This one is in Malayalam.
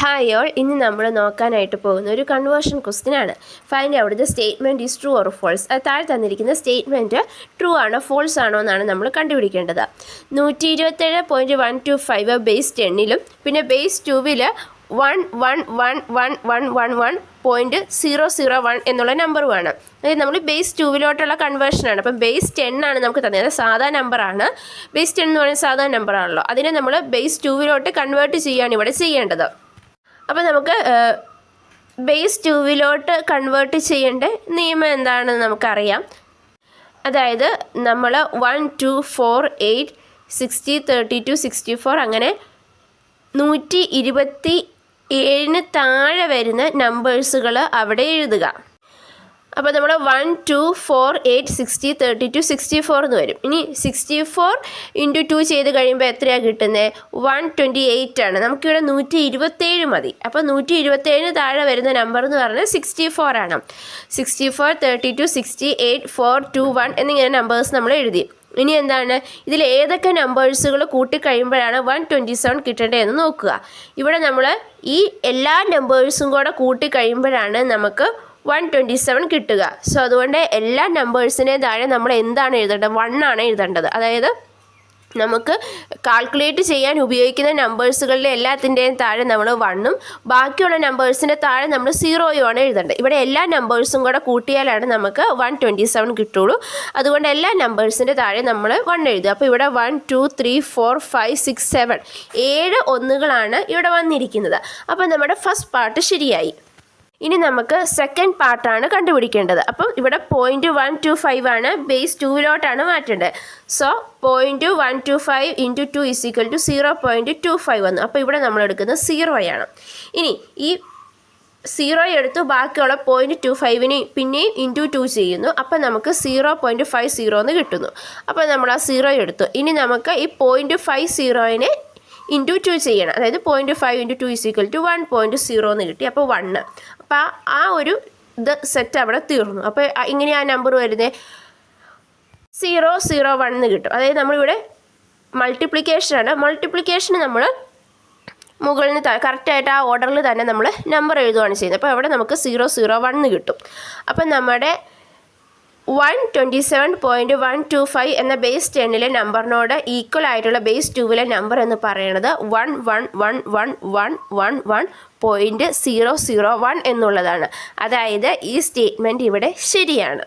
ഹായ് ഓൾ, ഇന്ന് നമ്മൾ നോക്കാനായിട്ട് പോകുന്ന ഒരു കൺവേർഷൻ ക്വസ്റ്റ്യൻ ആണ്. Find out the statement is true or false. അത് താഴെ തന്നിരിക്കുന്ന സ്റ്റേറ്റ്മെൻറ്റ് ട്രൂ ആണോ ഫോൾസ് ആണോ എന്നാണ് നമ്മൾ കണ്ടുപിടിക്കേണ്ടത്. 127.125 ബേസ് 10ലും പിന്നെ ബേസ് 2വിൽ 11111.001 എന്നുള്ള നമ്പറുമാണ്. അതായത് നമ്മൾ ബേസ് 2വിലോട്ടുള്ള കൺവേർഷനാണ്. അപ്പം ബേസ് 10 ആണ് നമുക്ക് തന്നത്. സാധാ നമ്പറാണ്. ബേസ് 10 എന്ന് പറയുന്നത് സാധാ നമ്പറാണല്ലോ. അതിനെ നമ്മൾ ബേസ് 2വിലോട്ട് കൺവേർട്ട് ചെയ്യുകയാണ് ഇവിടെ ചെയ്യേണ്ടത്. അപ്പോൾ നമുക്ക് ബേസ് 2വിലോട്ട് കൺവേർട്ട് ചെയ്യേണ്ട നിയമം എന്താണെന്ന് നമുക്കറിയാം. അതായത് നമ്മൾ 1 2 4 8 60 32 64 അങ്ങനെ 127 താഴെ വരുന്ന നമ്പേഴ്സുകൾ അവിടെ എഴുതുക. അപ്പോൾ നമ്മൾ 1 2 4 8 60 32 64 എന്ന് വരും. ഇനി 64 × 2 ചെയ്ത് കഴിയുമ്പോൾ എത്രയാണ് കിട്ടുന്നത്? 128 ആണ്. നമുക്കിവിടെ 127 മതി. അപ്പോൾ 127 താഴെ വരുന്ന നമ്പർ എന്ന് പറഞ്ഞാൽ 64 ആണ്. 64 32 68 4 2 1 എന്നിങ്ങനെ നമ്പേഴ്സ് നമ്മൾ എഴുതി. ഇനി എന്താണ്, ഇതിൽ ഏതൊക്കെ നമ്പേഴ്സുകൾ കൂട്ടിക്കഴിയുമ്പോഴാണ് 127 കിട്ടേണ്ടതെന്ന് നോക്കുക. ഇവിടെ നമ്മൾ ഈ എല്ലാ നമ്പേഴ്സും കൂടെ കൂട്ടിക്കഴിയുമ്പോഴാണ് നമുക്ക് 127 കിട്ടുക. സോ അതുകൊണ്ട് എല്ലാ നമ്പേഴ്സിനെ താഴെ നമ്മൾ എന്താണ് എഴുതേണ്ടത്? 1 ആണ് എഴുതേണ്ടത്. അതായത് നമുക്ക് കാൽക്കുലേറ്റ് ചെയ്യാൻ ഉപയോഗിക്കുന്ന നമ്പേഴ്സുകളിലെ എല്ലാത്തിൻ്റെയും താഴെ നമ്മൾ 1ഉം ബാക്കിയുള്ള നമ്പേഴ്സിൻ്റെ താഴെ നമ്മൾ 0യും ആണ് എഴുതേണ്ടത്. ഇവിടെ എല്ലാ നമ്പേഴ്സും കൂടെ കൂട്ടിയാലാണ് നമുക്ക് 127 കിട്ടുള്ളൂ. അതുകൊണ്ട് എല്ലാ നമ്പേഴ്സിൻ്റെ താഴെ നമ്മൾ 1 എഴുതുക. അപ്പോൾ ഇവിടെ 1 2 3 4 5 6 7 7 ഒന്നുകളാണ് ഇവിടെ വന്നിരിക്കുന്നത്. അപ്പോൾ നമ്മുടെ ഫസ്റ്റ് പാർട്ട് ശരിയായി. ഇനി നമുക്ക് സെക്കൻഡ് പാർട്ടാണ് കണ്ടുപിടിക്കേണ്ടത്. അപ്പം ഇവിടെ 0.125 ആണ് ബേസ് 2വിലോട്ടാണ് മാറ്റേണ്ടത്. സോ 0.125 × 2 = 0.25 വന്നു. അപ്പോൾ ഇവിടെ നമ്മൾ എടുക്കുന്നത് 0 ആണ്. ഇനി ഈ 0 എടുത്ത് ബാക്കിയുള്ള 0.25ന് പിന്നെയും × 2 ചെയ്യുന്നു. അപ്പോൾ നമുക്ക് 0.50 എന്ന് കിട്ടുന്നു. അപ്പോൾ നമ്മൾ ആ 0 എടുത്തു. ഇനി നമുക്ക് ഈ 0.50നെ × 2 ചെയ്യണം. അതായത് 0.5 × 2 = 1.0 എന്ന് കിട്ടി. അപ്പോൾ 1. അപ്പോൾ ആ ഒരു സെറ്റ് അവിടെ തീർന്നു. അപ്പോൾ ഇങ്ങനെ ആ നമ്പർ വരുന്നത് 001 എന്ന് കിട്ടും. അതായത് നമ്മളിവിടെ മൾട്ടിപ്ലിക്കേഷനാണ്. മൾട്ടിപ്ലിക്കേഷന് നമ്മൾ മുകളിൽ നിന്ന് കറക്റ്റായിട്ട് ആ ഓർഡറിൽ തന്നെ നമ്മൾ നമ്പർ എഴുതുകയാണ് ചെയ്യുന്നത്. അപ്പോൾ അവിടെ നമുക്ക് 001 എന്ന് കിട്ടും. അപ്പം നമ്മുടെ 127.125 എന്ന ബേസ് 10ലെ നമ്പറിനോട് ഈക്വൽ ആയിട്ടുള്ള ബേസ് 2വിലെ നമ്പർ എന്ന് പറയുന്നത് 1111111.001 എന്നുള്ളതാണ്. അതായത് ഈ സ്റ്റേറ്റ്മെൻറ്റ് ഇവിടെ ശരിയാണ്.